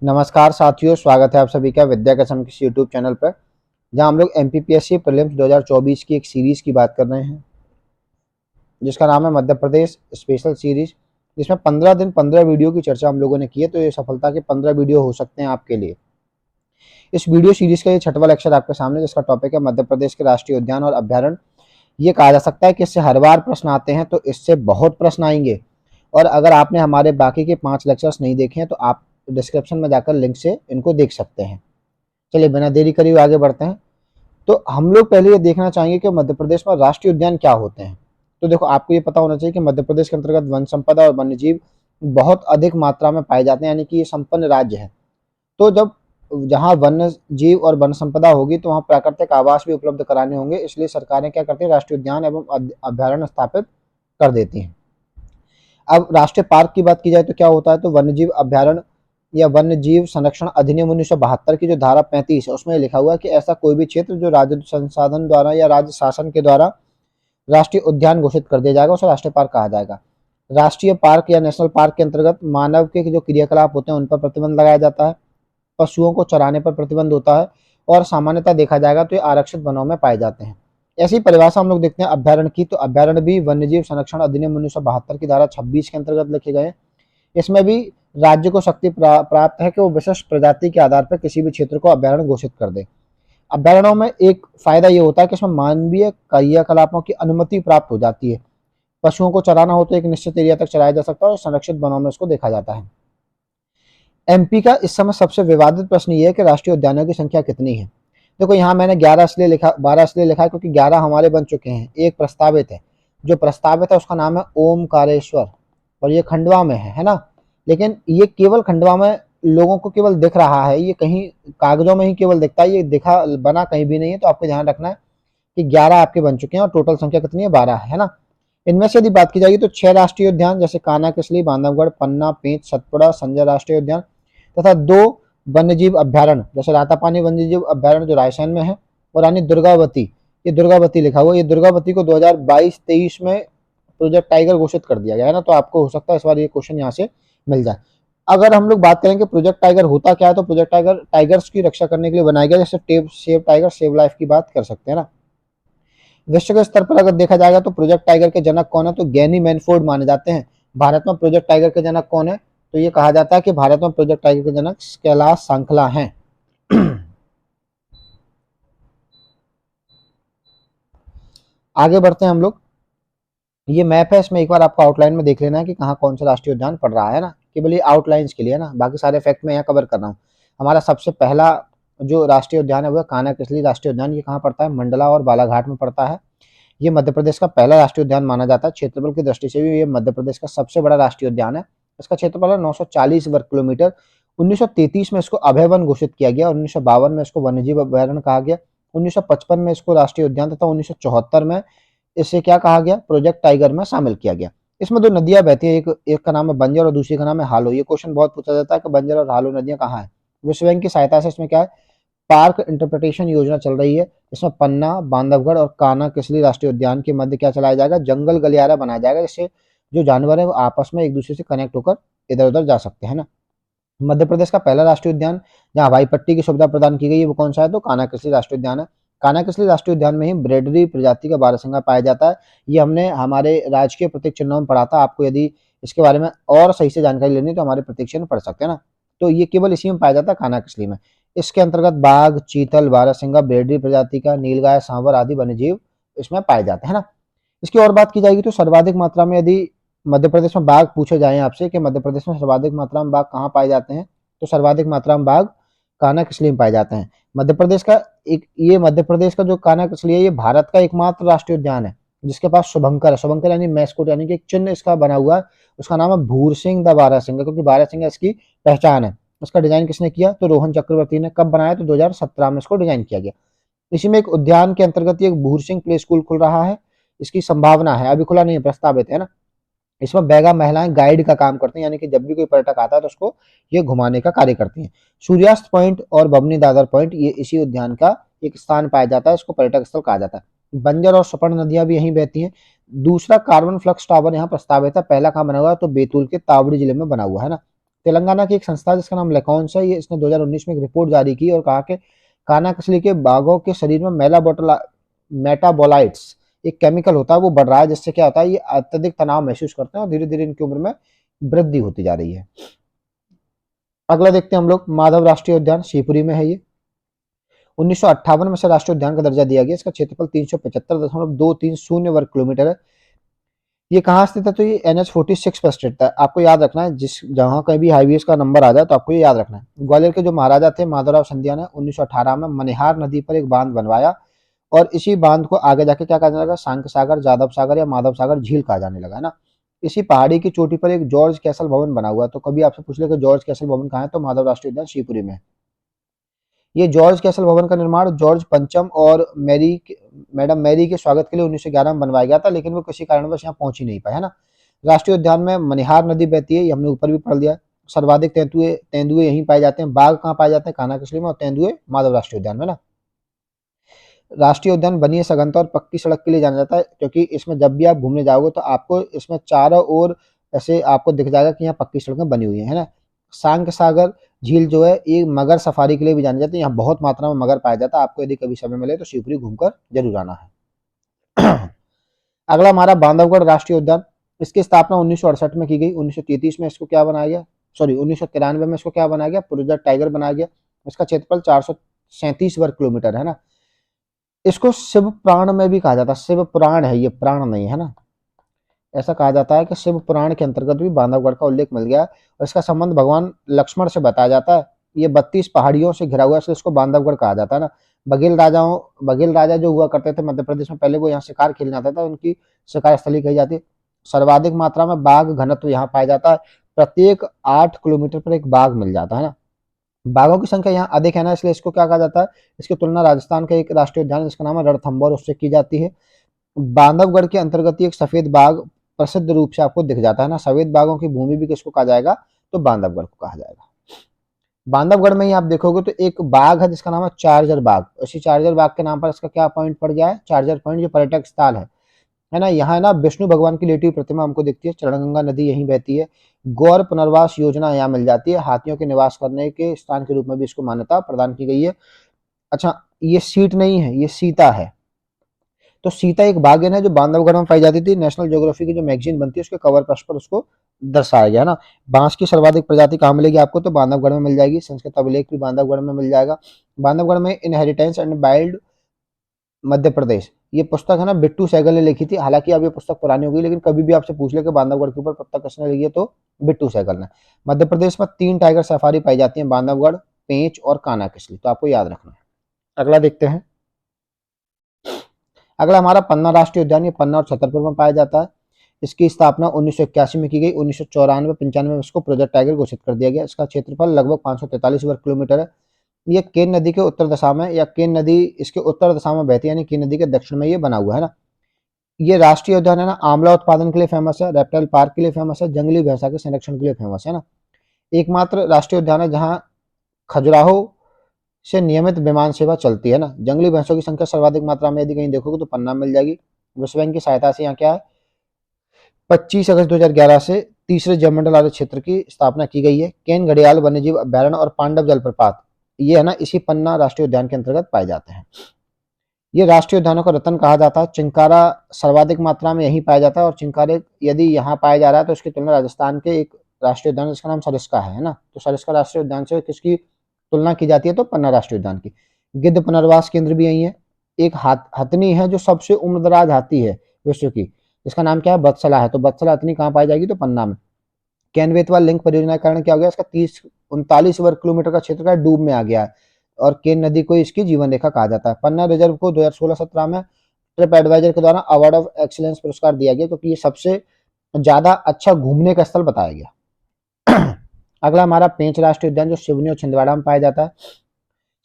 नमस्कार साथियों, स्वागत है आप सभी का विद्या कसम किस यूट्यूब चैनल पर, जहां हम लोग एमपीपीएससी प्रीलिम्स 2024 की एक सीरीज की बात कर रहे हैं जिसका नाम है मध्य प्रदेश स्पेशल सीरीज। जिसमें 15 दिन 15 वीडियो की चर्चा हम लोगों ने की है। तो ये सफलता के 15 वीडियो हो सकते हैं आपके लिए। इस वीडियो सीरीज का ये छठवां लेक्चर आपके सामने, जिसका टॉपिक है मध्य प्रदेश के राष्ट्रीय उद्यान और अभ्यारण्य। ये कहा जा सकता है कि इससे हर बार प्रश्न आते हैं, तो इससे बहुत प्रश्न आएंगे। और अगर आपने हमारे बाकी के 5 लेक्चर्स नहीं देखे हैं तो आप डिस्क्रिप्शन में जाकर लिंक से इनको देख सकते हैं। चलिए बिना देरी करे हुए आगे बढ़ते हैं। तो हम लोग पहले ये देखना चाहेंगे कि मध्य प्रदेश में राष्ट्रीय उद्यान क्या होते हैं। तो देखो, आपको ये पता होना चाहिए कि मध्य प्रदेश के अंतर्गत वन संपदा और वन्य जीव बहुत अधिक मात्रा में पाए जाते हैं, यानी कि ये संपन्न राज्य है। तो जब जहाँ वन्य जीव और वन संपदा होगी तो वहाँ प्राकृतिक आवास भी उपलब्ध कराने होंगे, इसलिए सरकारें क्या करती है, राष्ट्रीय उद्यान एवं अभ्यारण्य स्थापित कर देती हैं। अब राष्ट्रीय पार्क की बात की जाए तो क्या होता है, तो वन्य जीव अभ्यारण्य या वन्य जीव संरक्षण अधिनियम 1972 की जो धारा 35 है उसमें लिखा हुआ है कि ऐसा कोई भी क्षेत्र जो राज्य संसाधन द्वारा या राज्य शासन के द्वारा राष्ट्रीय उद्यान घोषित कर दिया जाएगा उसे राष्ट्रीय पार्क कहा जाएगा। राष्ट्रीय पार्क या नेशनल पार्क के अंतर्गत मानव के जो क्रियाकलाप होते हैं उन पर प्रतिबंध लगाया जाता है, पशुओं को चराने पर प्रतिबंध होता है, और सामान्यतः देखा जाएगा तो ये आरक्षित वनों में पाए जाते हैं। ऐसी परिभाषा हम लोग देखते हैं अभ्यारण्य की। तो अभ्यारण्य भी वन्यजीव संरक्षण अधिनियम 1972 की धारा 26 के अंतर्गत लिखे गए। इसमें भी राज्य को शक्ति प्राप्त है कि वो विशिष्ट प्रजाति के आधार पर किसी भी क्षेत्र को अभ्यारण्य घोषित कर दे। अभ्यारण्यों में एक फायदा ये होता है कि इसमें मानवीय क्रियाकलापों की अनुमति प्राप्त हो जाती है। पशुओं को चराना हो तो एक निश्चित एरिया तक चराया जा सकता है और संरक्षित वनों में इसको देखा जाता है। एमपी का इस समय सबसे विवादित प्रश्न ये है कि राष्ट्रीय उद्यानों की संख्या कितनी है। देखो, यहाँ मैंने 11 इसलिए लिखा, 12 इसलिए लिखा है क्योंकि 11 हमारे बन चुके हैं, एक प्रस्तावित है। जो प्रस्तावित है उसका नाम है ओमकारेश्वर, और ये खंडवा में है ना। लेकिन ये केवल खंडवा में लोगों को केवल दिख रहा है, ये कहीं कागजों में ही केवल दिखता है, ये दिखा बना कहीं भी नहीं है। तो आपको ध्यान रखना है कि 11 आपके बन चुके हैं और टोटल संख्या कितनी है, 12 है ना। इनमें से यदि बात की जाएगी तो 6 राष्ट्रीय उद्यान जैसे कान्हा किसली, बांधवगढ़, पन्ना, पेंच, सतपुड़ा, संजय राष्ट्रीय उद्यान, तथा 2 वन्यजीव अभ्यारण्य जैसे रातापानी वन्यजीव अभ्यारण्य जो रायसेन में है, और यानी दुर्गावती, ये दुर्गावती लिखा हुआ, ये दुर्गावती को 2022-23 में प्रोजेक्ट टाइगर घोषित कर दिया गया है ना। तो आपको हो सकता है इस बार ये क्वेश्चन यहाँ से मिल जाए। अगर हम लोग बात करें कि प्रोजेक्ट टाइगर होता क्या है, तो प्रोजेक्ट टाइगर टाइगर्स की रक्षा करने के लिए बनाया गया, जैसे सेव टाइगर सेव लाइफ की बात कर सकते हैं ना। विश्व के स्तर पर अगर देखा जाएगा तो प्रोजेक्ट टाइगर के जनक कौन है, तो गैनी मैनफोर्ड माने जाते हैं। भारत में प्रोजेक्ट टाइगर के जनक कौन है, तो ये कहा जाता है कि भारत में प्रोजेक्ट टाइगर के जनक कैलाश सांखला हैं। आगे बढ़ते हैं हम लोग। ये मैप है, इसमें एक बार आपको आउटलाइन में देख लेना है कि कहाँ कौन सा राष्ट्रीय उद्यान पड़ रहा है ना। केवल ये आउटलाइंस के लिए है ना, बाकी सारे फैक्ट मैं यहाँ कवर कर रहा हूँ। हमारा सबसे पहला जो राष्ट्रीय उद्यान है वो कान्हा किसली राष्ट्रीय उद्यान। ये कहाँ पड़ता है, मंडला और बालाघाट में पड़ता है। ये मध्य प्रदेश का पहला राष्ट्रीय उद्यान माना जाता है। क्षेत्रफल की दृष्टि से भी ये मध्य प्रदेश का सबसे बड़ा राष्ट्रीय उद्यान है। इसका क्षेत्रफल है 940 वर्ग किलोमीटर। 1933 में इसको अभय वन घोषित किया गया, 1952 में इसको वन्यजीव अभयारण्य कहा गया, 1955 में इसको राष्ट्रीय उद्यान, तथा 1974 में इसे क्या कहा गया, प्रोजेक्ट टाइगर में शामिल किया गया। इसमें 2 नदियां बहती है, एक का नाम है बंजर और दूसरी का नाम है हालो। ये क्वेश्चन बहुत पूछा जाता है कि बंजर और हालो नदियां कहाँ है। विश्व बैंक की सहायता से इसमें क्या है, पार्क इंटरप्रिटेशन योजना चल रही है। इसमें पन्ना, बांधवगढ़ और कान्हा किसली राष्ट्रीय उद्यान के मध्य क्या चलाया जाएगा, जंगल गलियारा बनाया जाएगा, जिससे जो जानवर है वो आपस में एक दूसरे से कनेक्ट होकर इधर उधर जा सकते हैं ना। मध्य प्रदेश का पहला राष्ट्रीय उद्यान जहाँ हवाई पट्टी की सुविधा प्रदान की गई है वो कौन सा है, तो कान्हा किसली राष्ट्रीय उद्यान है। कान्हा किसली राष्ट्रीय उद्यान में ही ब्रेडरी प्रजाति का बारहसिंगा पाया जाता है। ये हमने हमारे राजकीय प्रतीक चिन्हों में पढ़ा था। आपको यदि इसके बारे में और सही से जानकारी लेनी तो हमारे प्रतीक चिन्ह पढ़ सकते हैं ना। तो ये केवल इसी में पाया जाता है, कान्हा किसली में। इसके अंतर्गत बाघ, चीतल, बारहसिंगा, ब्रेडरी प्रजाति का, नीलगाय, सांवर आदि वन्यजीव इसमें पाए जाते हैं ना। इसकी और बात की जाएगी तो सर्वाधिक मात्रा में यदि मध्य प्रदेश में बाघ पूछे जाए आपसे कि मध्य प्रदेश में सर्वाधिक मात्रा में बाघ कहाँ पाए जाते हैं, तो सर्वाधिक मात्रा में बाघ कान्हा किसली में पाए जाते हैं। मध्य प्रदेश का मध्य प्रदेश का जो कान्हा किसली है ये भारत का एकमात्र राष्ट्रीय उद्यान है जिसके पास शुभंकर है। शुभंकर यानी मैस्कोट, यानी कि एक चिन्ह इसका बना हुआ है। उसका नाम है भूर सिंह द बारहसिंगा, क्योंकि बारहसिंगा इसकी पहचान है। इसका डिजाइन किसने किया, तो रोहन चक्रवर्ती ने। कब बनाया, तो 2017 में इसको डिजाइन किया गया। इसी में एक उद्यान के अंतर्गत एक भूर सिंह प्ले स्कूल खुल रहा है। इसकी संभावना है, अभी खुला नहीं है, प्रस्तावित है ना। इसमें बैगा महिलाएं गाइड का काम करती हैं, यानी कि जब भी कोई पर्यटक आता है तो उसको ये घुमाने का कार्य करती हैं। सूर्यास्त पॉइंट और बमनी दादर पॉइंट ये इसी उद्यान का एक स्थान पाया जाता है, इसको पर्यटक स्थल कहा जाता है। बंजर और स्वर्ण नदियां भी यहीं बहती हैं। दूसरा कार्बन फ्लक्स टावर यहाँ प्रस्तावित है। पहला कहाँ बना हुआ है, तो बैतूल के तावड़ी जिले में बना हुआ है ना। तेलंगाना की एक संस्था जिसका नाम लेकॉन्स है, ये इसने 2019 में एक रिपोर्ट जारी की और कहा कि कानाकसली के बाघों के शरीर में मेटाबोलाइट्स एक केमिकल होता है, वो बढ़ रहा है, जिससे क्या होता है, ये अत्यधिक तनाव महसूस करते हैं और धीरे धीरे इनकी उम्र में वृद्धि होती जा रही है। अगला देखते हैं हम लोग, माधव राष्ट्रीय उद्यान शिवपुरी में है ये। 1958 में से राष्ट्रीय उद्यान का दर्जा दिया गया। इसका क्षेत्रफल 375.230 वर्ग किलोमीटर है। ये कहाँ स्थित है, तो ये NH-46 पर स्थित है। आपको याद रखना है, जिस जहाँ कहीं भी हाईवेज का नंबर आ जाए तो आपको ये याद रखना है। ग्वालियर के जो महाराजा थे माधवराव सिंधिया ने 1918 में मनिहार नदी पर एक बांध बनवाया और इसी बांध को आगे जाके क्या कहा जाने लगा, सांक सागर, जादव सागर या माधव सागर झील कहा जाने लगा, है ना। इसी पहाड़ी की चोटी पर एक जॉर्ज कैसल भवन बना हुआ है। तो कभी आपसे पूछ ले कि जॉर्ज कैसल भवन कहाँ है, तो माधव राष्ट्रीय उद्यान शिवपुरी में है। ये जॉर्ज कैसल भवन का निर्माण जॉर्ज पंचम और मैडम मैरी के स्वागत के लिए 1911 में बनवाया गया था, लेकिन वो किसी कारणवश यहाँ पहुंच ही नहीं पाए, है ना। राष्ट्रीय उद्यान में मनिहार नदी बहती है, ये हमने ऊपर भी पढ़ लिया। सर्वाधिक तेंदुए तेंदुए यहीं पाए जाते हैं। बाघ कहाँ पाए जाते हैं, कानाकसली में, और तेंदुए माधव राष्ट्रीय उद्यान में ना। राष्ट्रीय उद्यान बनिए सघनता और पक्की सड़क के लिए जाना जाता है, क्योंकि इसमें जब भी आप घूमने जाओगे तो आपको इसमें चारों ओर ऐसे आपको दिख जाएगा कि यहाँ पक्की सड़कें बनी हुई हैं, है ना। सांक सागर झील जो है ये मगर सफारी के लिए भी जाने जाते हैं। यहाँ बहुत मात्रा में मगर पाया जाता है। आपको यदि कभी समय मिले तो शिवपुरी घूमकर जरूर आना है। अगला हमारा बांधवगढ़ राष्ट्रीय उद्यान। इसकी स्थापना 1968 में की गई। 1933 में इसको क्या बनाया गया, सॉरी 1993 में इसको क्या बनाया गया, पुरजर टाइगर बनाया गया। इसका क्षेत्रफल 437 वर्ग किलोमीटर है ना। इसको शिव पुराण में भी कहा जाता है, शिव पुराण है ये, प्राण नहीं है ना। ऐसा कहा जाता है कि शिव पुराण के अंतर्गत भी बांधवगढ़ का उल्लेख मिल गया और इसका संबंध भगवान लक्ष्मण से बताया जाता है। ये 32 पहाड़ियों से घिरा हुआ है, इसलिए इसको बांधवगढ़ कहा जाता है ना। बघेल राजा जो हुआ करते थे मध्य प्रदेश में, पहले वो यहाँ शिकार खेलने आता था, उनकी शिकार स्थली कही जाती है। सर्वाधिक मात्रा में बाघ घनत्व यहाँ पाया जाता है। प्रत्येक 8 किलोमीटर पर एक बाघ मिल जाता है ना। बाघों की संख्या यहाँ अधिक है ना, इसलिए इसको क्या कहा जाता है, इसकी तुलना राजस्थान का एक राष्ट्रीय उद्यान जिसका नाम है रणथंभौर, उससे की जाती है। बांधवगढ़ के अंतर्गत ही एक सफेद बाघ प्रसिद्ध रूप से आपको दिख जाता है ना। सफेद बाघों की भूमि भी किसको कहा जाएगा, तो बांधवगढ़ को कहा जाएगा। बांधवगढ़ में ही आप देखोगे तो एक बाघ है जिसका नाम है चार्जर बाघ। इसी चार्जर बाघ के नाम पर इसका क्या पॉइंट पड़ गया है, चार्जर पॉइंट, जो पर्यटक स्थल है ना। यहाँ ना विष्णु भगवान की लेटी हुई प्रतिमा हमको दिखती है। चरणगंगा नदी यहीं बहती है। गौर पुनर्वास योजना यहाँ मिल जाती है। हाथियों के निवास करने के स्थान के रूप में भी इसको मान्यता प्रदान की गई है। अच्छा, ये सीट नहीं है, ये सीता है। तो सीता एक बाघिन है जो बांधवगढ़ में पाई जाती थी। नेशनल ज्योग्राफी की जो मैगजीन बनती है उसके कवर पेज पर उसको दर्शाया गया ना। बांस की सर्वाधिक प्रजाति कहाँ मिलेगी आपको, तो बांधवगढ़ में मिल जाएगी। संस्कृत अभिलेख भी बांधवगढ़ में मिल जाएगा। बांधवगढ़ में inheritance and wild Madhya Pradesh, ये पुस्तक है ना बिट्टू सहगल ने लिखी थी। हालांकि अब ये पुस्तक पुरानी हो गई, लेकिन कभी भी आपसे पूछ ले कि बांधवगढ़ के ऊपर पुस्तक किसने लिखी है, तो बिट्टू सहगल ने। मध्य प्रदेश में 3 टाइगर सफारी पाई जाती है, बांधवगढ़, पेंच और कानाकसली, तो आपको याद रखना है। अगला देखते हैं। अगला हमारा पन्ना राष्ट्रीय उद्यान, ये पन्ना और छतरपुर में पाया जाता है। इसकी स्थापना 1981 में की गई। 1994-95 में इसको प्रोजेक्ट टाइगर घोषित कर दिया गया। इसका क्षेत्रफल लगभग 543 वर्ग किलोमीटर है। ये केन नदी के उत्तर दिशा में, या केन नदी इसके उत्तर दिशा में बहती है, यानी केन नदी के दक्षिण में ये बना हुआ है ना। ये राष्ट्रीय उद्यान है ना, आंवला उत्पादन के लिए फेमस है, रेप्टाइल पार्क के लिए फेमस है, जंगली भैंसा के संरक्षण के लिए फेमस है ना। एकमात्र राष्ट्रीय उद्यान है जहाँ खजुराहो से नियमित विमान सेवा चलती है ना। जंगली भैंसों की संख्या सर्वाधिक मात्रा में यदि कहीं देखोगे तो पन्ना मिल जाएगी। विश्व बैंक की सहायता से यहाँ क्या है, 25 अगस्त 2011 से तीसरे जलमंडल आधारित क्षेत्र की स्थापना की गई है। केन घड़ियाल वन्यजीव अभ्यारण्य और पांडव जलप्रपात, ये है ना इसी पन्ना राष्ट्रीय उद्यान के अंतर्गत पाए जाते हैं। ये राष्ट्रीय उद्यानों का रत्न कहा जाता है। चिंकारा सर्वाधिक मात्रा में यहीं पाया जाता है, और चिंकारे यदि यहाँ पाया जा रहा है तो उसकी तुलना राजस्थान के एक राष्ट्रीय उद्यान जिसका नाम सरिस्का है ना। तो सरिस्का राष्ट्रीय उद्यान से किसकी तुलना की जाती है, तो पन्ना राष्ट्रीय उद्यान की। गिद्ध पुनर्वास केंद्र भी यही है। एक हथनी है जो सबसे उम्रदराज हाथी है विश्व की, जिसका नाम क्या है, बत्सला है। तो बत्सला हथनी कहाँ पाई जाएगी, तो पन्ना में। केन-बेतवा लिंक परियोजना के कारण क्या हो गया, इसका 39 वर्ग किलोमीटर का क्षेत्र का डूब में आ गया है, और केन नदी को इसकी जीवन रेखा कहा जाता है। पन्ना रिजर्व को 2016-17 में ट्रिप एडवाइजर के द्वारा अवार्ड ऑफ एक्सीलेंस पुरस्कार दिया गया, क्योंकि ये सबसे ज्यादा अच्छा घूमने का स्थल बताया गया। अगला हमारा पेंच राष्ट्रीय उद्यान, जो सिवनी और छिंदवाड़ा में पाया जाता है।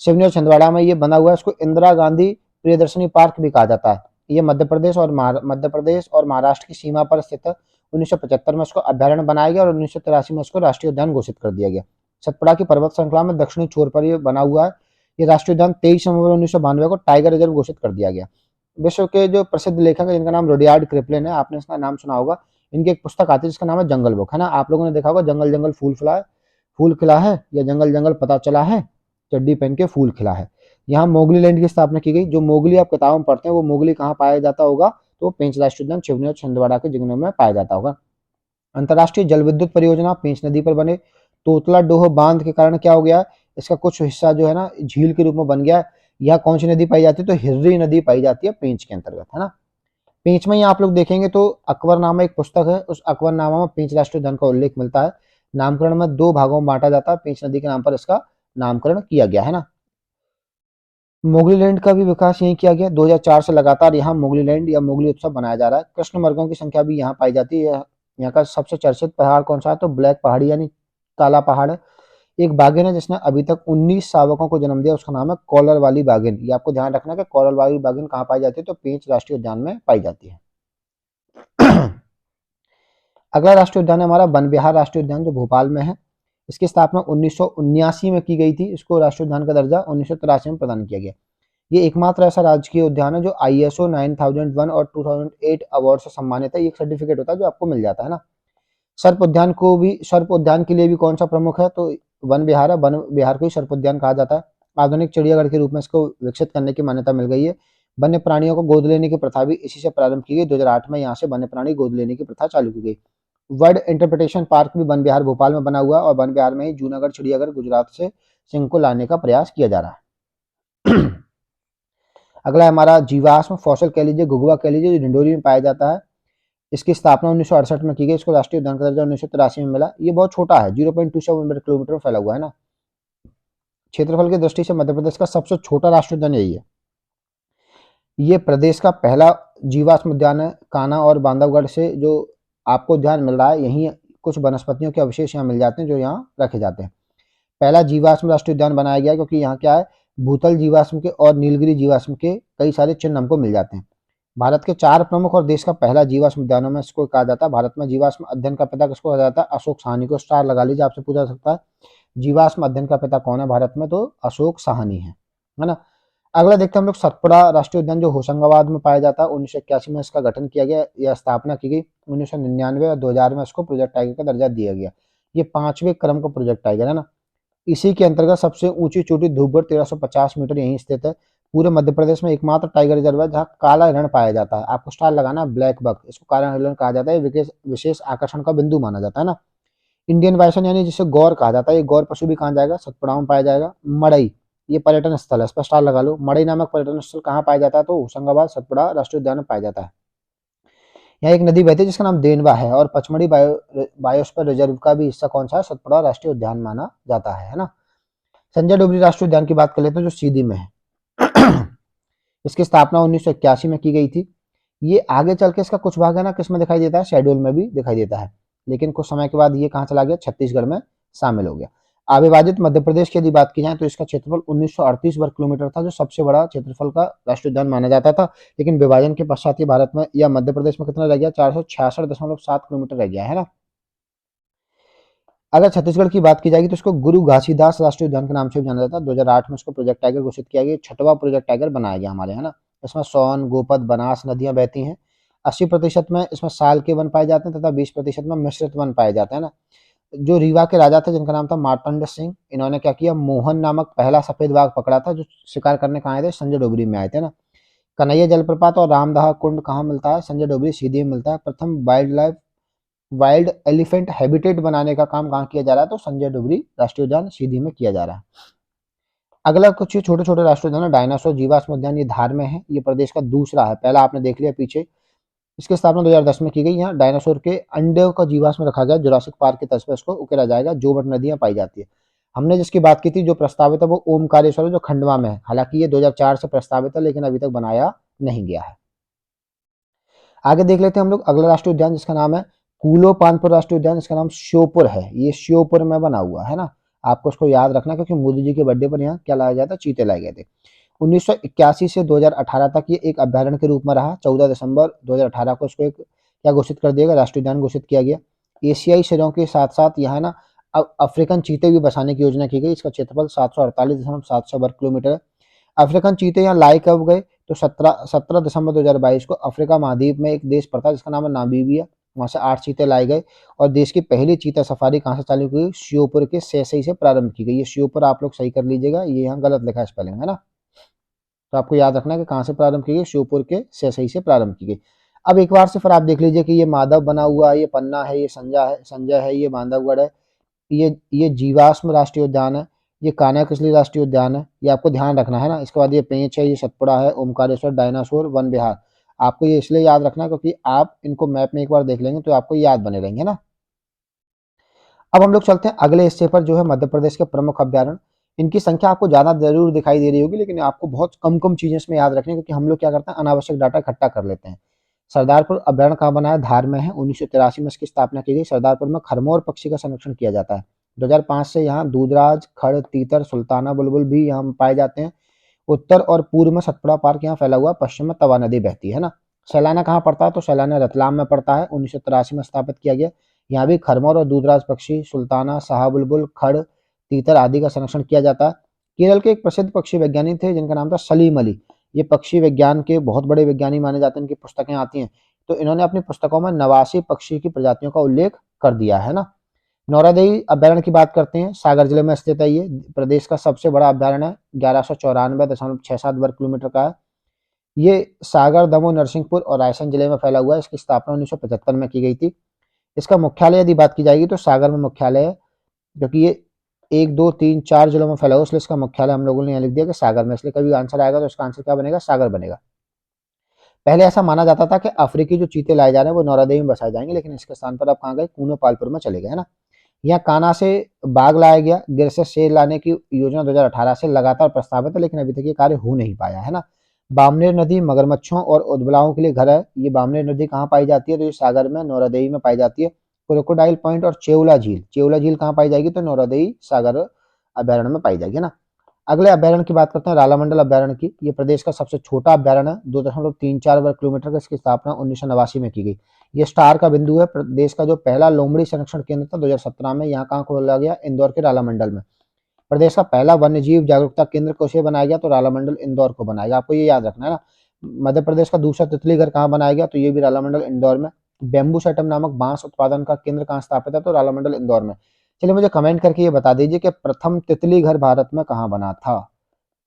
सिवनी और छिंदवाड़ा में ये बना हुआ है। इसको इंदिरा गांधी प्रियदर्शनी पार्क भी कहा जाता है। ये मध्य प्रदेश और महाराष्ट्र की सीमा पर स्थित है। 1975 में इसको अभ्यारण्य बनाया गया और 1983 में इसको राष्ट्रीय उद्यान घोषित कर दिया गया। सतपुड़ा की पर्वत श्रृंखला में दक्षिणी छोर पर ये बना हुआ है। ये राष्ट्रीय उद्यान 23 नवंबर 1992 को टाइगर रिजर्व घोषित कर दिया गया। विश्व के जो प्रसिद्ध लेखक है जिनका नाम रुडयार्ड किपलिंग है, आपने इसका नाम सुना होगा। इनकी एक पुस्तक आती है जिसका नाम है जंगल बुक, है ना। आप लोगों ने देखा होगा जंगल जंगल फूल फुलाए, फूल खिला है, या जंगल जंगल पता चला है, चड्डी पहन के फूल खिला है। यहाँ मोगली लैंड की स्थापना की गई। जो मोगली आप किताबों में पढ़ते हैं वो मोगली कहाँ पाया जाता होगा, तो पेंच राष्ट्रीय उद्यान, सिवनी और छिंदवाड़ा के जंगलों में पाया जाता होगा। अंतर्राष्ट्रीय जल विद्युत परियोजना पेंच नदी पर बने तोतला डोह बांध के कारण क्या हो गया, इसका कुछ हिस्सा जो है ना झील के रूप में बन गया। यहाँ कौन सी नदी पाई जाती है, तो हिर्री नदी पाई जाती है पेंच के अंतर्गत, है ना। पेंच में ही आप लोग देखेंगे तो अकबरनामा एक पुस्तक है, उस अकबरनामा में पेंच राष्ट्रीय उद्यान का उल्लेख मिलता है। नामकरण में 2 भागों में बांटा जाता है, पेंच नदी के नाम पर इसका नामकरण किया गया, है ना। मोगली लैंड का भी विकास यहीं किया गया। 2004 से लगातार यहाँ मोगली लैंड या मोगली उत्सव बनाया जा रहा है। कृष्ण मृगों की संख्या भी यहाँ पाई जाती है। यहाँ का सबसे चर्चित पहाड़ कौन सा है, तो ब्लैक पहाड़ी यानी काला पहाड़ है। एक बाघिन है जिसने अभी तक 19 शावकों को जन्म दिया, उसका नाम है कॉलर वाली बाघिन। ये आपको ध्यान रखना है कि कॉलर वाली बाघिन कहाँ पाई जाती है, तो पेंच राष्ट्रीय उद्यान में पाई जाती है। अगला राष्ट्रीय उद्यान है हमारा वन विहार राष्ट्रीय उद्यान, जो भोपाल में है। इसकी स्थापना 1979 में की गई थी। इसको राष्ट्रीय उद्यान का दर्जा 1983 में प्रदान किया गया। ये एकमात्र ऐसा राजकीय उद्यान है जो ISO 9001 और 2008 अवार्ड से सम्मानित है। ये एक सर्टिफिकेट होता है जो आपको मिल जाता है ना। सर्प उद्यान के लिए भी कौन सा प्रमुख है, तो वन विहार है। वन विहार को ही सर्प उद्यान कहा जाता है। आधुनिक चिड़ियाघर के रूप में इसको विकसित करने की मान्यता मिल गई है। वन्य प्राणियों को गोद लेने की प्रथा भी इसी से प्रारंभ की गई। 2008 में यहाँ से वन्य प्राणी गोद लेने की प्रथा चालू की गई। वर्ल्ड इंटरप्रिटेशन पार्क भी वन विहार भोपाल में बना हुआ है, और वन विहार में ही जूनागढ़ चिड़ियाघर गुजरात से सिंह को लाने का प्रयास किया जा रहा है। अगला है हमारा जीवाश्म फॉसिल कह लीजिए, घुघुआ कह लीजिए, जो डिंडोरी में पाया जाता है। इसकी स्थापना 1968 में की गई। इसको राष्ट्रीय उद्यान का दर्जा 1983 में मिला। ये बहुत छोटा है, 0.27 किलोमीटर में फैला हुआ है ना। क्षेत्रफल की दृष्टि से मध्य प्रदेश का सबसे छोटा राष्ट्रीय उद्यान यही है। ये प्रदेश का पहला जीवाश्म उद्यान है। कान्हा और बांधवगढ़ से जो आपको उद्यान मिल रहा है, यहीं कुछ वनस्पतियों के अवशेष यहाँ मिल जाते हैं जो यहाँ रखे जाते हैं। पहला जीवाश्म राष्ट्रीय उद्यान बनाया गया क्योंकि यहाँ क्या है, भूतल जीवाश्म के और नीलगिरी जीवाश्म के कई सारे चिन्ह हमको मिल जाते हैं। भारत के 4 प्रमुख और देश का पहला जीवाश्म उद्यानों में इसको कहा जाता है। भारत में जीवाश्म अध्ययन का पिता किसको कहा जाता है, अशोक साहनी को। स्टार लगा लीजिए, आपसे पूछा सकता है जीवाश्म अध्ययन का पिता कौन है भारत में, तो अशोक साहनी है ना। अगला देखते हैं हम लोग सतपुड़ा राष्ट्रीय उद्यान, जो होशंगाबाद में पाया जाता है। 1981 में इसका गठन किया गया या स्थापना की गई। 1999 और 2000 में इसको प्रोजेक्ट टाइगर का दर्जा दिया गया। ये 5वें क्रम का प्रोजेक्ट टाइगर है ना। इसी के अंतर्गत सबसे ऊंची चोटी धूपगढ़ 1350 मीटर यहीं स्थित है। पूरे मध्य प्रदेश में एकमात्र टाइगर रिजर्व है जहाँ काला हिरण पाया जाता है। आपको स्टार लगाना, ब्लैक बक, इसको काला हिरण कहा जाता है। विशेष आकर्षण का बिंदु माना जाता है ना। इंडियन बाइसन यानी जिसे गौर कहा जाता है, ये गौर पशु भी कहा जाएगा, सतपुड़ा में पाया जाएगा। मड़ई, ये पर्यटन स्थल है, इस पर स्टार लगा लो। मड़ई नामक पर्यटन स्थल कहाँ पाया जाता है, तो होशंगाबाद सतपुड़ा राष्ट्रीय उद्यान में पाया जाता है। यहाँ एक नदी बहती है जिसका नाम देनवा है, और पचमढ़ी बायोस्फीयर रिजर्व का भी हिस्सा कौन सा है, सतपुड़ा राष्ट्रीय उद्यान माना जाता है ना। संजय डोगरी राष्ट्रीय उद्यान की बात कर लेते हैं, जो सीधी में है। इसकी स्थापना 1981 में की गई थी। ये आगे चल के इसका कुछ भाग है ना किस में दिखाई देता है, शेड्यूल में भी दिखाई देता है। लेकिन कुछ समय के बाद ये कहाँ चला गया, छत्तीसगढ़ में शामिल हो गया। अविभाजित मध्य प्रदेश की यदि बात की जाए तो इसका क्षेत्रफल 1938 वर्ग किलोमीटर था, जो सबसे बड़ा क्षेत्रफल का राष्ट्रीय उद्यान माना जाता था। लेकिन विभाजन के पश्चात ये भारत में या मध्य प्रदेश में कितना रह गया, 466.7 किलोमीटर रह गया है ना। अगर छत्तीसगढ़ की बात की जाएगी तो इसको गुरु घासीदास राष्ट्रीय उद्यान के नाम से भी जाना जाता है। 2008 में इसको प्रोजेक्ट टाइगर घोषित किया गया। 6वां प्रोजेक्ट टाइगर बनाया गया हमारे, है ना। इसमें सोन, गोपद, बनास नदियां बहती हैं। 80% में इसमें साल के वन पाए जाते हैं तथा 20% में मिश्रित वन पाए जाते हैं ना। जो रीवा के राजा थे जिनका नाम था मार्तंड सिंह, इन्होंने क्या किया, मोहन नामक पहला सफेद बाघ पकड़ा था, जो शिकार करने कहाँ आए थे, संजय डोगरी में आए थे ना। कन्हैया जलप्रपात और रामदहा कुंड कहाँ मिलता है, संजय डोगरी सीधी में मिलता है। प्रथम वाइल्ड एलिफेंट हैबिटेट बनाने का काम कहाँ किया जा रहा है, तो संजय डोगरी राष्ट्रीय उद्यान सीधी में किया जा रहा है। अगला कुछ छोटे छोटे राष्ट्रीय उद्यान, डायनासोर जीवाश्म उद्यान, ये धार में है। ये प्रदेश का दूसरा है, पहला आपने देख लिया पीछे। इसकी स्थापना 2010 में की गई। यहाँ डायनासोर के अंडे का जीवाश्म रखा गया। जुरासिक पार्क की तर्ज पर इसको उकेरा जाएगा। जोबट नदियां पाई जाती है। हमने जिसकी बात की थी जो प्रस्तावित है वो ओमकारेश्वर है, जो खंडवा में है। हालांकि ये 2004 से प्रस्तावित है लेकिन अभी तक बनाया नहीं गया है। आगे देख लेते हैं हम लोग अगला राष्ट्रीय उद्यान, जिसका नाम है कूलो पानपुर राष्ट्रीय उद्यान। इसका नाम श्योपुर है। ये श्योपुर में बना हुआ है ना। आपको इसको याद रखना क्योंकि मोदी जी के बर्थडे पर यहाँ क्या लाया गया था, चीते लाए गए थे। 1981 से 2018 तक ये एक अभ्यारण्य के रूप में रहा। 14 दिसंबर 2018 को इसको एक क्या घोषित कर दिया गया, राष्ट्रीय उद्यान घोषित किया गया। एशियाई शेरों के साथ साथ यहाँ ना अफ्रीकन चीते भी बसाने की योजना की गई। इसका क्षेत्रफल 748.700 वर्ग किलोमीटर है। अफ्रीकन चीते यहाँ लाए कब गए, तो 17 दिसंबर 2022 को अफ्रीका महाद्वीप में एक देश पड़ता है जिसका नाम है नामीबिया। वहाँ से 8 चीते लाए गए और देश की पहली चीता सफारी कहाँ से चालू की गई? श्योपुर के सेसई से प्रारंभ की गई। ये श्योपुर आप लोग सही कर लीजिएगा, ये यहाँ गलत लिखा है स्पेलिंग, है ना। तो आपको याद रखना है कि कहाँ से प्रारंभ की गई? श्योपुर के सेसई से प्रारंभ की गई। अब एक बार से फिर आप देख लीजिए कि ये माधव बना हुआ है, ये पन्ना है, ये संजय है, ये बांधवगढ़ है, ये जीवाश्म राष्ट्रीय उद्यान है, ये कान्हा-किसली राष्ट्रीय उद्यान है, ये आपको ध्यान रखना है ना। इसके बाद ये पेंच है, ये सतपुड़ा है, ओमकारेश्वर, डायनासोर वन विहार। आपको ये इसलिए याद रखना है क्योंकि आप इनको मैप में एक बार देख लेंगे तो आपको याद बने रहेंगे ना। अब हम लोग चलते हैं अगले हिस्से पर, जो है मध्य प्रदेश के प्रमुख अभ्यारण्य। इनकी संख्या आपको ज़्यादा ज़रूर दिखाई दे रही होगी, लेकिन आपको बहुत कम-कम चीज़ें इसमें याद रखनी है क्योंकि हम लोग क्या करते हैं, अनावश्यक डाटा इकट्ठा कर लेते हैं। सरदारपुर अभ्यारण्य कहाँ बना है? धार में है। 1983 में इसकी स्थापना की गई। सरदारपुर में खरमोर पक्षी का संरक्षण किया जाता है। 2005 से यहाँ दूधराज, खड़, तीतर, सुल्ताना बुलबुल भी यहाँ पाए जाते हैं। उत्तर और पूर्व में सतपुड़ा पार्क यहाँ फैला हुआ है। पश्चिम में तवा नदी बहती है ना। सैलाना कहाँ पड़ता है? तो सैलाना रतलाम में पड़ता है। 1983 में स्थापित किया गया। यहाँ भी खरमोर और दूधराज पक्षी, सुल्ताना, शाहबुलबुल, खड़, तीतर आदि का संरक्षण किया जाता है। केरल के एक प्रसिद्ध पक्षी वैज्ञानिक थे जिनका नाम था सलीम अली। ये पक्षी विज्ञान के बहुत बड़े वैज्ञानिक माने जाते हैं, इनकी पुस्तकें आती हैं। तो इन्होंने अपनी पुस्तकों में 89 पक्षी की प्रजातियों का उल्लेख कर दिया है ना। नौरादेई अभ्यारण्य की बात करते हैं। सागर जिले में स्थित है। ये प्रदेश का सबसे बड़ा अभ्यारण्य है। 1194.67 वर्ग किलोमीटर का है। ये सागर, दमोह, नरसिंहपुर और रायसेन जिले में फैला हुआ है। इसकी स्थापना 1975 में की गई थी। इसका मुख्यालय यदि बात की जाएगी तो सागर में मुख्यालय है, क्योंकि ये 1, 2, 3, 4 जिलों में फैला हुआ है, इसलिए इसका मुख्यालय हम लोगों ने यहाँ लिख दिया कि सागर में। इसलिए कभी आंसर आएगा तो इसका आंसर क्या बनेगा? सागर बनेगा। पहले ऐसा माना जाता था कि अफ्रीकी जो चीते लाए जा रहे हैं वो नौरादेवी में बसाए जाएंगे, लेकिन इसके स्थान पर अब कहाँ गए? कूनो पालपुर में चले गए, है ना। यहाँ कान्हा से बाघ लाया गया। गिर से शेर लाने की योजना 2018 से लगातार प्रस्तावित है, लेकिन अभी तक ये कार्य हो नहीं पाया, है ना। बामनेर नदी मगरमच्छों और उदबलाओं के लिए घर है। ये बामनेर नदी कहाँ पाई जाती है? तो ये सागर में नौरादेवी में पाई जाती है। क्रोकोडाइल पॉइंट और चेवला झील कहाँ पाई जाएगी? तो नौरादेवी सागर अभ्यारण्य में पाई जाएगी, है ना। अगले अभ्यारण्य की बात करते हैं, रालामंडल अभ्यारण्य की। ये प्रदेश का सबसे छोटा अभ्यारण्य है। 2.34 वर्ग किलोमीटर का। इसकी स्थापना 1989 में की गई। ये स्टार का बिंदु है। प्रदेश का जो पहला लोमड़ी संरक्षण केंद्र था 2017 में, यहाँ कहाँ खोला गया? इंदौर के रालामंडल में। प्रदेश का पहला वन्य जीव जागरूकता केंद्र किसे बनाया गया? तो रालामंडल इंदौर को बनाया गया। आपको ये याद रखना है ना। मध्य प्रदेश का दूसरा तितली घर कहाँ बनाया गया? तो ये भी रालामंडल इंदौर में। बेम्बू सेटम नामक बांस उत्पादन का केंद्र कहाँ स्थापित है? तो रालामंडल इंदौर में। चलिए मुझे कमेंट करके ये बता दीजिए कि प्रथम तितली घर भारत में कहाँ बना था।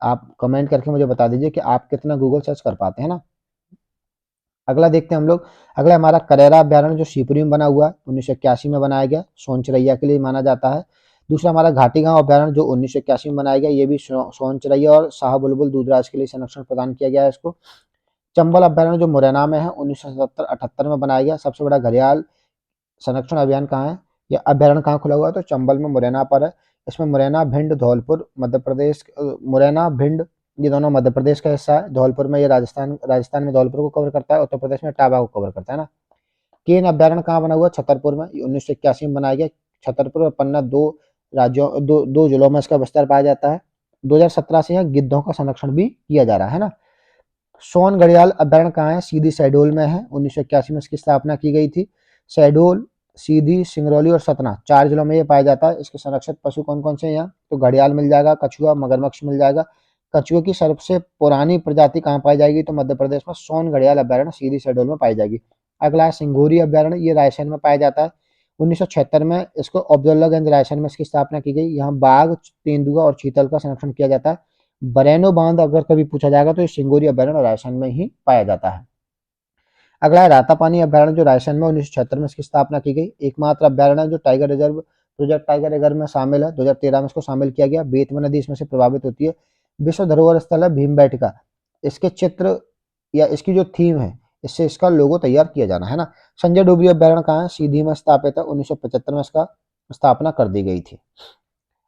आप कमेंट करके मुझे बता दीजिए कि आप कितना गूगल सर्च कर पाते हैं ना। अगला देखते हैं हम लोग। अगला हमारा करेरा अभ्यारण्य जो शिवपुरी में बना हुआ है, 1981 में बनाया गया। सोन चिरैया के लिए माना जाता है। दूसरा हमारा घाटी गांव अभ्यारण्य जो 1981 में बनाया गया। ये भी सोन चिरैया और शाहबुलबुल दूधराज के लिए संरक्षण प्रदान किया गया है इसको। चंबल अभ्यारण्य जो मुरैना में है, 1977-78 में बनाया गया। सबसे बड़ा घड़ियाल संरक्षण अभियान कहाँ है? ये अभ्यारण्य कहाँ खुला हुआ है? तो चंबल में, मुरैना पर है। इसमें मुरैना, भिंड, धौलपुर मध्य प्रदेश, मुरैना, भिंड ये दोनों मध्य प्रदेश का हिस्सा है। धौलपुर में ये राजस्थान में धौलपुर को कवर करता है। उत्तर प्रदेश में टाबा को कवर करता है ना। केन अभ्यारण्य कहाँ बना हुआ है? छतरपुर में। ये 1981 में बनाया गया। छतरपुर और पन्ना दो जिलों में इसका विस्तार पाया जाता है। 2017 से यहाँ गिद्धों का संरक्षण भी किया जा रहा है ना। सोन घड़ियाल अभ्यारण्य कहाँ है? सीधी शहडोल में है। 1981 में इसकी स्थापना की गई थी। शहडोल, सीधी, सिंगरौली और सतना 4 जिलों में ये पाया जाता है। इसके संरक्षित पशु कौन कौन से हैं यहाँ? तो घड़ियाल मिल जाएगा, कछुआ, मगरमच्छ मिल जाएगा। कछुए की सबसे पुरानी प्रजाति कहाँ पाई जाएगी? तो मध्य प्रदेश में सोन घड़ियाल अभ्यारण्य सीधी शहडोल में पाई जाएगी। अगला है सिंगोरी अभ्यारण्य। ये रायसेन में पाया जाता है। 1976 में इसको अब्दुल्लागंज रायसेन में इसकी स्थापना की गई। यहाँ बाघ, तेंदुआ और चीतल का संरक्षण किया जाता है। बरैनो बांध अगर कभी पूछा जाएगा तो ये सिंगोरी अभ्यारण्य रायसेन में ही पाया जाता है। अगला है रातापानी अभ्यारण्य जो रायसेन में 1976 में इसकी स्थापना की गई। एकमात्र अभ्यारण्य जो tiger reserve project tiger reserve में शामिल है। 2013 में इसको शामिल किया गया। बेतवा नदी इसमें से प्रभावित होती है। विश्व धरोहर स्थल है भीमबेटका। इसके चित्र या इसकी जो थीम है, इससे इसका लोगो तैयार किया जाना है ना। संजय डोबरी अभ्यारण्य कहाँ है? सीधी में स्थापित है। 1975 में इसका स्थापना कर दी गई थी।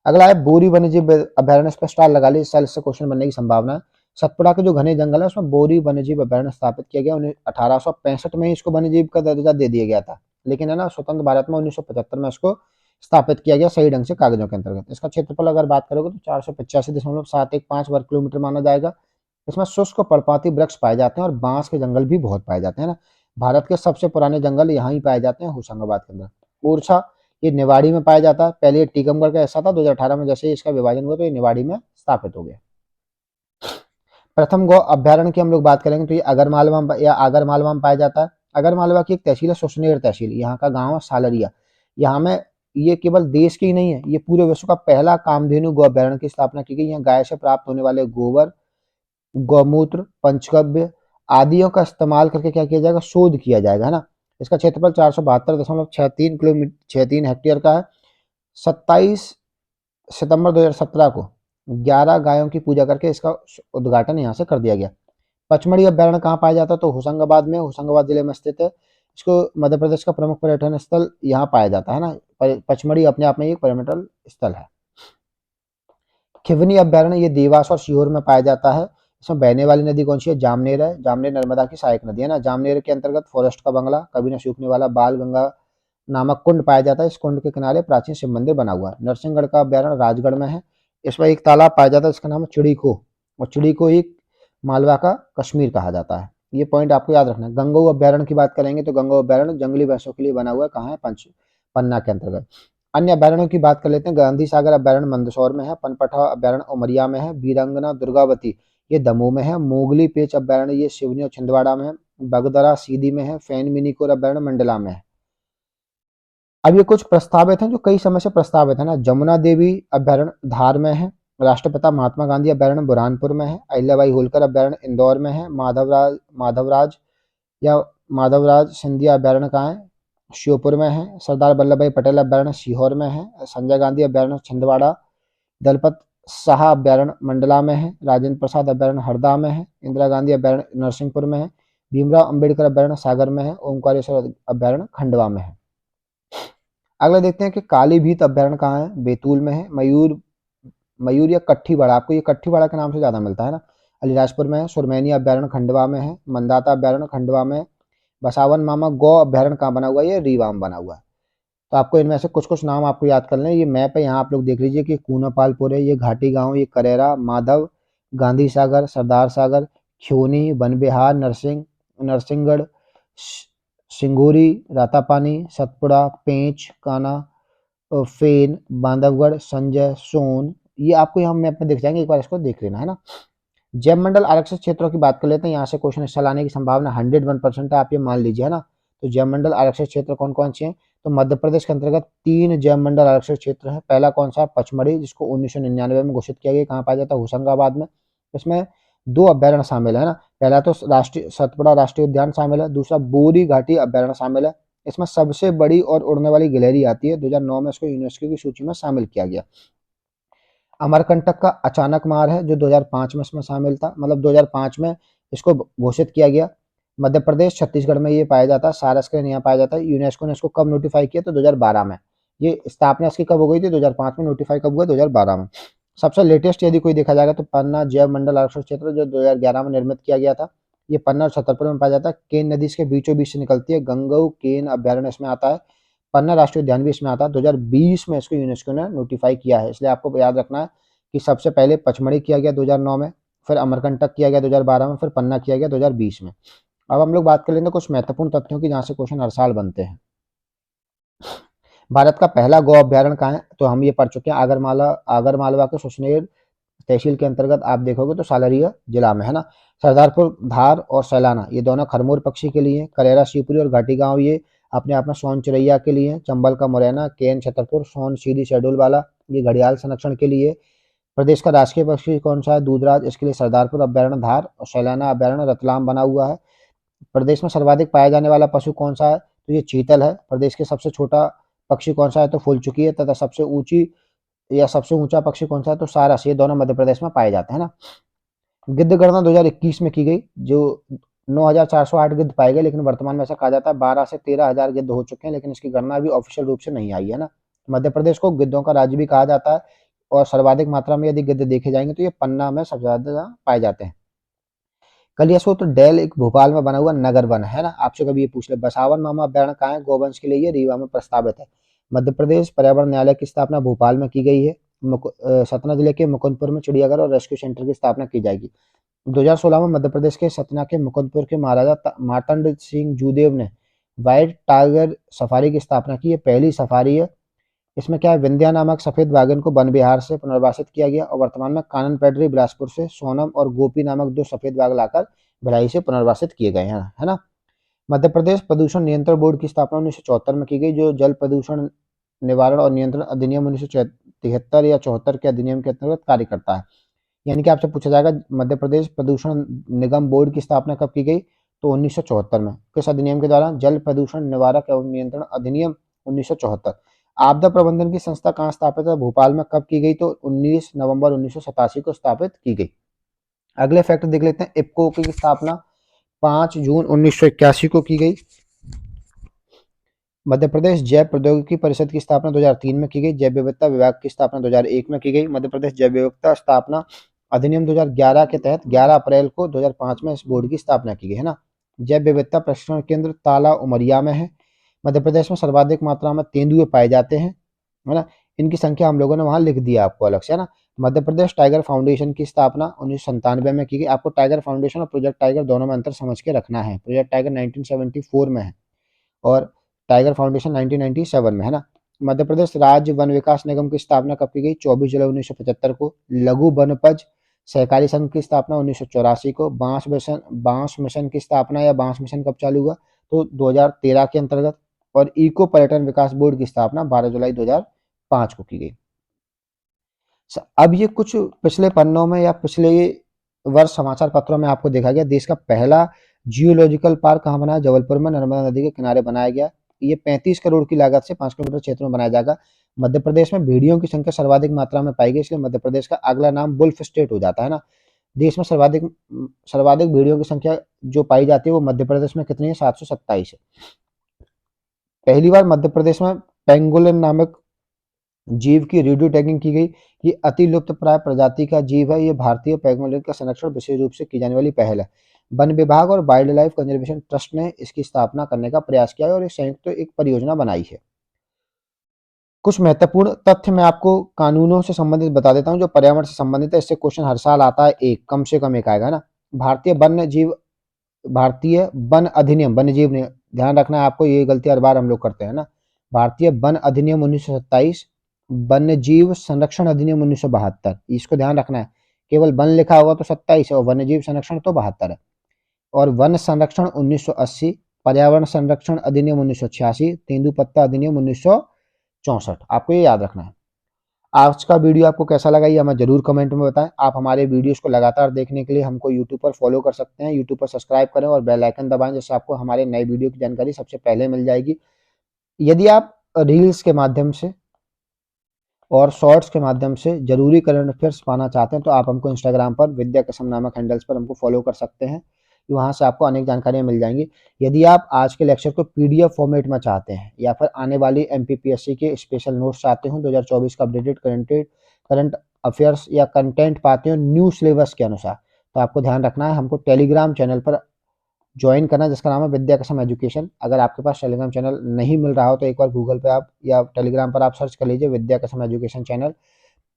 अगला है बोरी वन्यजीव अभ्यारण्य। इस पर स्टार लगा ली, इस साल इससे क्वेश्चन बनने की संभावना है। सतपुड़ा के जो घने जंगल है उसमें बोरी वन्यजीव अभ्यारण्य स्थापित किया गया। 1865 में इसको वन्यजीव का दर्जा दे दिया गया था, लेकिन है ना स्वतंत्र भारत में 1975 में इसको स्थापित किया गया सही ढंग से कागजों के अंतर्गत। इसका क्षेत्रफल अगर बात करोगे तो 485.715 वर्ग किलोमीटर माना जाएगा। इसमें शुष्क पर्णपाती वृक्ष पाए जाते हैं और बांस के जंगल भी बहुत पाए जाते हैं ना। भारत के सबसे पुराने जंगल यहाँ ही पाए जाते हैं, होशंगाबाद के अंदर। ओरछा ये निवाड़ी में पाया जाता है। पहले ये टीकमगढ़ का हिस्सा था। 2018 में जैसे ही इसका विभाजन हुआ तो ये निवाड़ी में स्थापित हो गया। प्रथम गौ अभ्यारण्य की हम लोग बात करेंगे तो ये आगरमालवा में पाया जाता है। आगर मालवा की एक तहसील है सुसनेर तहसील, यहाँ का गांव है सालरिया। यहाँ में ये केवल देश की ही नहीं है, ये पूरे विश्व का पहला कामधेनु गौ अभ्यारण्य की स्थापना की गई। यहाँ गाय से प्राप्त होने वाले गोबर, गौमूत्र, पंचगव्य आदियों का इस्तेमाल करके क्या किया जाएगा, शोध किया जाएगा, है ना। इसका क्षेत्रफल 472.63 हेक्टेयर का है। 27 सितंबर 2017 को 11 गायों की पूजा करके इसका उद्घाटन यहाँ से कर दिया गया। पचमढ़ी अभ्यारण्य कहाँ पाया जाता है, तो होशंगाबाद में, होशंगाबाद जिले में स्थित है। इसको मध्य प्रदेश का प्रमुख पर्यटन स्थल यहाँ पाया जाता है ना। पचमढ़ी अपने आप में एक पर्यटन स्थल है। खिवनी अभ्यारण्य ये देवास और सीहोर में पाया जाता है। इसमें बहने वाली नदी कौन सी है, जामनेर है। जामनेर नर्मदा की सहायक नदी है ना। जामनेर के अंतर्गत फॉरेस्ट का बंगला, कभी न सूखने वाला बाल गंगा नामक कुंड पाया जाता है। इस कुंड के किनारे प्राचीन शिव मंदिर बना हुआ है। नरसिंहगढ़ का अभ्यारण्य राजगढ़ में है। इसमें एक तालाब पाया जाता है, इसका नाम है चिड़ीको, और चिड़ीको ही मालवा का कश्मीर कहा जाता है। ये पॉइंट आपको याद रखना है। गंगोह अभ्यारण्य की बात करेंगे तो गंगोह अभ्यारण्य जंगली भैंसों के लिए बना हुआ है। कहाँ है, पन्ना के अंतर्गत। अन्य अभ्यारण्यों की बात कर लेते हैं। गांधी सागर अभ्यारण्य मंदसौर में है। पनपथा अभ्यारण्य उमरिया में है। वीरांगना दुर्गावती ये दमोह में है। मोगली पेच अभ्यारण्य ये सिवनी और छिंदवाड़ा में है। बगदरा सीधी में है। फैन मिनीकोर अभ्यारण्य मंडला में है। अब ये कुछ प्रस्तावित हैं जो कई समय से प्रस्तावित है ना। जमुना देवी अभ्यारण्य धार में है। राष्ट्रपिता महात्मा गांधी अभ्यारण्य बुरहानपुर में है। अहिल्याबाई होलकर अभ्यारण्य इंदौर में है। माधवराज सिंधिया अभ्यारण्य कहाँ है, श्योपुर में है। सरदार वल्लभ भाई पटेल अभ्यारण्य सीहोर में है। संजय गांधी अभ्यारण्य छिंदवाड़ा। दलपत शाह अभ्यारण्य मंडला में है। राजेंद्र प्रसाद अभ्यारण्य हरदा में है। इंदिरा गांधी अभ्यारण्य नरसिंहपुर में है। भीमराव अंबेडकर अभ्यारण्य सागर में है। ओंकारेश्वर अभ्यारण्य खंडवा में है। अगला देखते हैं कि कालीभीत अभ्यारण्य कहाँ है, बैतूल में है। मयूर या कट्ठीवाड़ा, आपको ये कट्ठीवाड़ा के नाम से ज्यादा मिलता है ना, अलीराजपुर में है। सुरमैनी अभ्यारण्य खंडवा में है। मंदाता अभ्यारण्य खंडवा में। बसावन मामा गौ अभ्यारण्य कहाँ बना हुआ है, ये रीवा में बना हुआ है। तो आपको इनमें से कुछ कुछ नाम आपको याद कर लें। ये मैप है, यहाँ आप लोग देख लीजिए कि कूनापालपुर है, ये घाटी गांव, ये करेरा, माधव, गांधी सागर, सरदार सागर, खियोनी, बनबिहार, नरसिंहगढ़, सिंगूरी, रातापानी, सतपुड़ा, पेंच, काना, फेन, बांधवगढ़, संजय, सोन, ये आपको यहाँ मैप में दिख जाएंगे, एक बार इसको देख लेना, है ना। जैव मंडल आरक्षित क्षेत्रों की बात कर लेते हैं। यहाँ से क्वेश्चन हिस्सा लाने की संभावना 101% है, आप ये मान लीजिए, है ना। तो जैव मंडल आरक्षित क्षेत्र कौन कौन से हैं, तो मध्य प्रदेश के अंतर्गत 3 जैव मंडल आरक्षित क्षेत्र है। पहला कौन सा है, पचमढ़ी, जिसको 1999 में घोषित किया गया। कहाँ पाया जाता है, होशंगाबाद में। इसमें 2 अभ्यारण्य शामिल है ना। पहला तो राष्ट्रीय सतपुड़ा राष्ट्रीय उद्यान शामिल है। दूसरा बोरी घाटी अभ्यारण्य शामिल है। इसमें सबसे बड़ी और उड़ने वाली गिलहरी आती है। 2009 में इसको यूनेस्को की सूची में शामिल किया गया। अमरकंटक का अचानक मार है, जो 2005 में इसमें शामिल था, मतलब 2005 में इसको घोषित किया गया। मध्य प्रदेश छत्तीसगढ़ में ये पाया जाता है। सारस के यहाँ पाया जाता है। यूनेस्को ने इसको कब नोटिफाई किया, तो 2012 में। ये स्थापना इसकी कब हो गई थी, 2005 में। नोटिफाई कब हुआ, 2012 में। सबसे लेटेस्ट यदि कोई देखा जाएगा तो पन्ना जैव मंडल आरक्षित क्षेत्र, जो 2011 में निर्मित किया गया था। ये पन्ना और छतरपुर में पाया जाता है। केन नदी इसके बीचों बीच से निकलती है। गंगऊ केन अभ्यारण्य इसमें आता है। पन्ना राष्ट्रीय उद्यान भी इसमें आता है। 2020 में इसको यूनेस्को ने नोटिफाई किया है। इसलिए आपको याद रखना है कि सबसे पहले पचमढ़ी किया गया 2009 में, फिर अमरकंटक किया गया 2012 में, फिर पन्ना किया गया 2020 में। अब हम लोग बात कर लेंगे कुछ महत्वपूर्ण तथ्यों की, जहाँ से क्वेश्चन हर साल बनते हैं। भारत का पहला गौ अभ्यारण्य कहाँ है, तो हम ये पढ़ चुके हैं। आगर मालवा के सुसनेर तहसील के अंतर्गत आप देखोगे तो सालरिया जिला में, है ना। सरदारपुर धार और सैलाना ये दोनों खरमोर पक्षी के लिए। करेरा शिवपुरी और घाटी गांव ये अपने आप में सोन चिड़ैया के लिए। चंबल का मुरैना, केन छतरपुर, सोन सीधी शेड्यूल वाला ये घड़ियाल संरक्षण के लिए। प्रदेश का राष्ट्रीय पक्षी कौन सा है, दूधराज, इसके लिए सरदारपुर अभ्यारण्य धार और सैलाना अभ्यारण्य रतलाम बना हुआ है। प्रदेश में सर्वाधिक पाया जाने वाला पशु कौन सा है, तो ये चीतल है। प्रदेश के सबसे छोटा पक्षी कौन सा है, तो फूलचुकी है। तथा सबसे ऊंची या सबसे ऊंचा पक्षी कौन सा है, तो सारस। ये दोनों मध्य प्रदेश में पाए जाते हैं ना। गिद्ध गणना 2021 में की गई, जो 9,408 गिद्ध पाए गए, लेकिन वर्तमान में ऐसा कहा जाता है 12 से 13,000 गिद्ध हो चुके हैं, लेकिन इसकी गणना अभी ऑफिशियल रूप से नहीं आई है ना। मध्य प्रदेश को गिद्धों का राज्य भी कहा जाता है, और सर्वाधिक मात्रा में यदि गिद्ध देखे जाएंगे तो ये पन्ना में सबसे ज्यादा पाए जाते हैं। कलियासोत तो डैल एक भोपाल में बना हुआ नगर वन है ना। आपसे कभी ये पूछ ले, बसावन मामा अभ्यारण्य कहाँ है, गोवंश के लिए ये रीवा में प्रस्तावित है। मध्य प्रदेश पर्यावरण न्यायालय की स्थापना भोपाल में की गई है। सतना जिले के मुकुंदपुर में चिड़ियाघर और रेस्क्यू सेंटर की स्थापना की जाएगी। 2016 में मध्य प्रदेश के सतना के मुकुंदपुर के महाराजा मार्तंड सिंह जूदेव ने व्हाइट टाइगर सफारी की स्थापना की। ये पहली सफारी है। इसमें क्या है, विंध्या नामक सफेद वागिन को वन विहार से पुनर्वासित किया गया, और वर्तमान में कानन पेडरी बिलासपुर से सोनम और गोपी नामक 2 सफेद वाघ लाकर भिलाई से पुनर्वासित किए गए हैं, है ना। मध्य प्रदेश प्रदूषण नियंत्रण बोर्ड की स्थापना 1974 में की गई, जो जल प्रदूषण निवारण और नियंत्रण अधिनियम 1973 या 74 के अधिनियम के अंतर्गत कार्य करता है। यानी कि आपसे पूछा जाएगा मध्य प्रदेश प्रदूषण निगम बोर्ड की स्थापना कब की गई, तो 1974 में। किस अधिनियम के द्वारा, जल प्रदूषण निवारक एवं नियंत्रण अधिनियम 1974। आपदा प्रबंधन की संस्था कहाँ स्थापित है, भोपाल में कब की गई, तो 19 नवंबर 1987 को स्थापित की गई। अगले फैक्ट देख लेते हैं। इफ्को की स्थापना 5 जून 1981 को की गई। मध्य प्रदेश जैव प्रौद्योगिकी परिषद की स्थापना 2003 में की गई। जैव विविधता विभाग की स्थापना 2001 में की गई। मध्य प्रदेश जैव विविधता स्थापना अधिनियम 2011 के तहत 11 अप्रैल को 2005 में इस बोर्ड की स्थापना की गई है ना। जैव विविधता प्रशिक्षण केंद्र ताला उमरिया में है। मध्य प्रदेश में सर्वाधिक मात्रा में तेंदुए पाए जाते हैं, है ना। इनकी संख्या हम लोगों ने वहां लिख दिया आपको अलग से, है ना। मध्य प्रदेश टाइगर फाउंडेशन की स्थापना 1997 में की गई। आपको टाइगर फाउंडेशन और प्रोजेक्ट टाइगर दोनों में अंतर समझ के रखना है। प्रोजेक्ट टाइगर 1974 में है और टाइगर फाउंडेशन 1997 में, है ना। मध्य प्रदेश राज्य वन विकास निगम की स्थापना कब की गई, 24 जुलाई 1975 को। लघु वनपज सहकारी संघ की स्थापना 1984 को। बांस मिशन की स्थापना या बांस मिशन कब चालू हुआ, तो 2013 के अंतर्गत। और इको पर्यटन विकास बोर्ड की स्थापना 12 जुलाई 2005 को की गई। अब ये कुछ पिछले पन्नों में या पिछले वर्ष समाचार पत्रों में आपको देखा गया। देश का पहला जियोलॉजिकल पार्क कहाँ बना है, जबलपुर में नर्मदा नदी के किनारे बनाया गया। ये 35 करोड़ की लागत से 5 किलोमीटर क्षेत्र में बनाया जाएगा। मध्य प्रदेश में भेड़ियों की संख्या सर्वाधिक मात्रा में पाई गई, इसलिए मध्य प्रदेश का अगला नाम वुल्फ स्टेट हो जाता है ना। देश में सर्वाधिक भेड़ियों की संख्या जो पाई जाती है वो मध्य प्रदेश में कितनी है, 727 है। पहली बार मध्य प्रदेश में पेंगोलिन नामक जीव की रेडियो टैगिंग की गई। ये अति लुप्त प्राय प्रजाति का जीव है। ये भारतीय पेंगोलिन का संरक्षण विशेष रूप से की जाने वाली पहल है। वन विभाग और वाइल्ड लाइफ कंजर्वेशन ट्रस्ट ने इसकी स्थापना करने का प्रयास किया है और एक संयुक्त एक परियोजना बनाई है। कुछ महत्वपूर्ण तथ्य मैं आपको कानूनों से संबंधित बता देता हूं जो पर्यावरण से संबंधित है। इससे क्वेश्चन हर साल आता है, एक कम से कम एक आएगा ना। भारतीय वन अधिनियम, वन्य जीव ने ध्यान रखना है आपको, ये गलती हर बार हम लोग करते हैं ना। भारतीय वन अधिनियम 1927, वन्य जीव संरक्षण अधिनियम 1972, इसको ध्यान रखना है। केवल वन लिखा होगा तो 27 है और वन्य जीव संरक्षण तो 72 है। और वन संरक्षण 1980, पर्यावरण संरक्षण अधिनियम 1986, तेंदुपत्ता अधिनियम 1964। आपको ये याद रखना है। आज का वीडियो आपको कैसा लगा ये हमें जरूर कमेंट में बताएं। आप हमारे वीडियोस को लगातार देखने के लिए हमको यूट्यूब पर फॉलो कर सकते हैं। यूट्यूब पर सब्सक्राइब करें और बेल आइकन दबाएं, जिससे आपको हमारे नए वीडियो की जानकारी सबसे पहले मिल जाएगी। यदि आप रील्स के माध्यम से और शॉर्ट्स के माध्यम से जरूरी करंट अफेयर्स पाना चाहते हैं तो आप हमको इंस्टाग्राम पर विद्या कसम नामक हैंडल्स पर हमको फॉलो कर सकते हैं। वहां से आपको अनेक जानकारियां मिल जाएंगी। यदि आप आज के लेक्चर को पीडीएफ फॉर्मेट में चाहते हैं या फिर आने वाली एमपीपीएससी के स्पेशल नोट्स चाहते हो 2024 का अपडेटेड करंट अफेयर्स या कंटेंट पाते हो न्यू सिलेबस के अनुसार, तो आपको ध्यान रखना है हमको टेलीग्राम चैनल पर ज्वाइन करना जिसका नाम है विद्या कसम एजुकेशन। अगर आपके पास टेलीग्राम चैनल नहीं मिल रहा हो तो एक बार गूगल पे आप या टेलीग्राम पर आप सर्च कर लीजिए विद्या कसम एजुकेशन चैनल।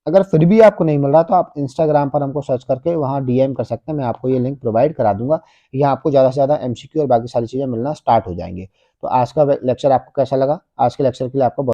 अगर फिर भी आपको नहीं मिल रहा तो आप इंस्टाग्राम पर हमको सर्च करके वहाँ डीएम कर सकते हैं, मैं आपको ये लिंक प्रोवाइड करा दूंगा। यहाँ आपको ज़्यादा से ज़्यादा एमसीक्यू और बाकी सारी चीज़ें मिलना स्टार्ट हो जाएंगे। तो आज का लेक्चर आपको कैसा लगा, आज के लेक्चर के लिए आपको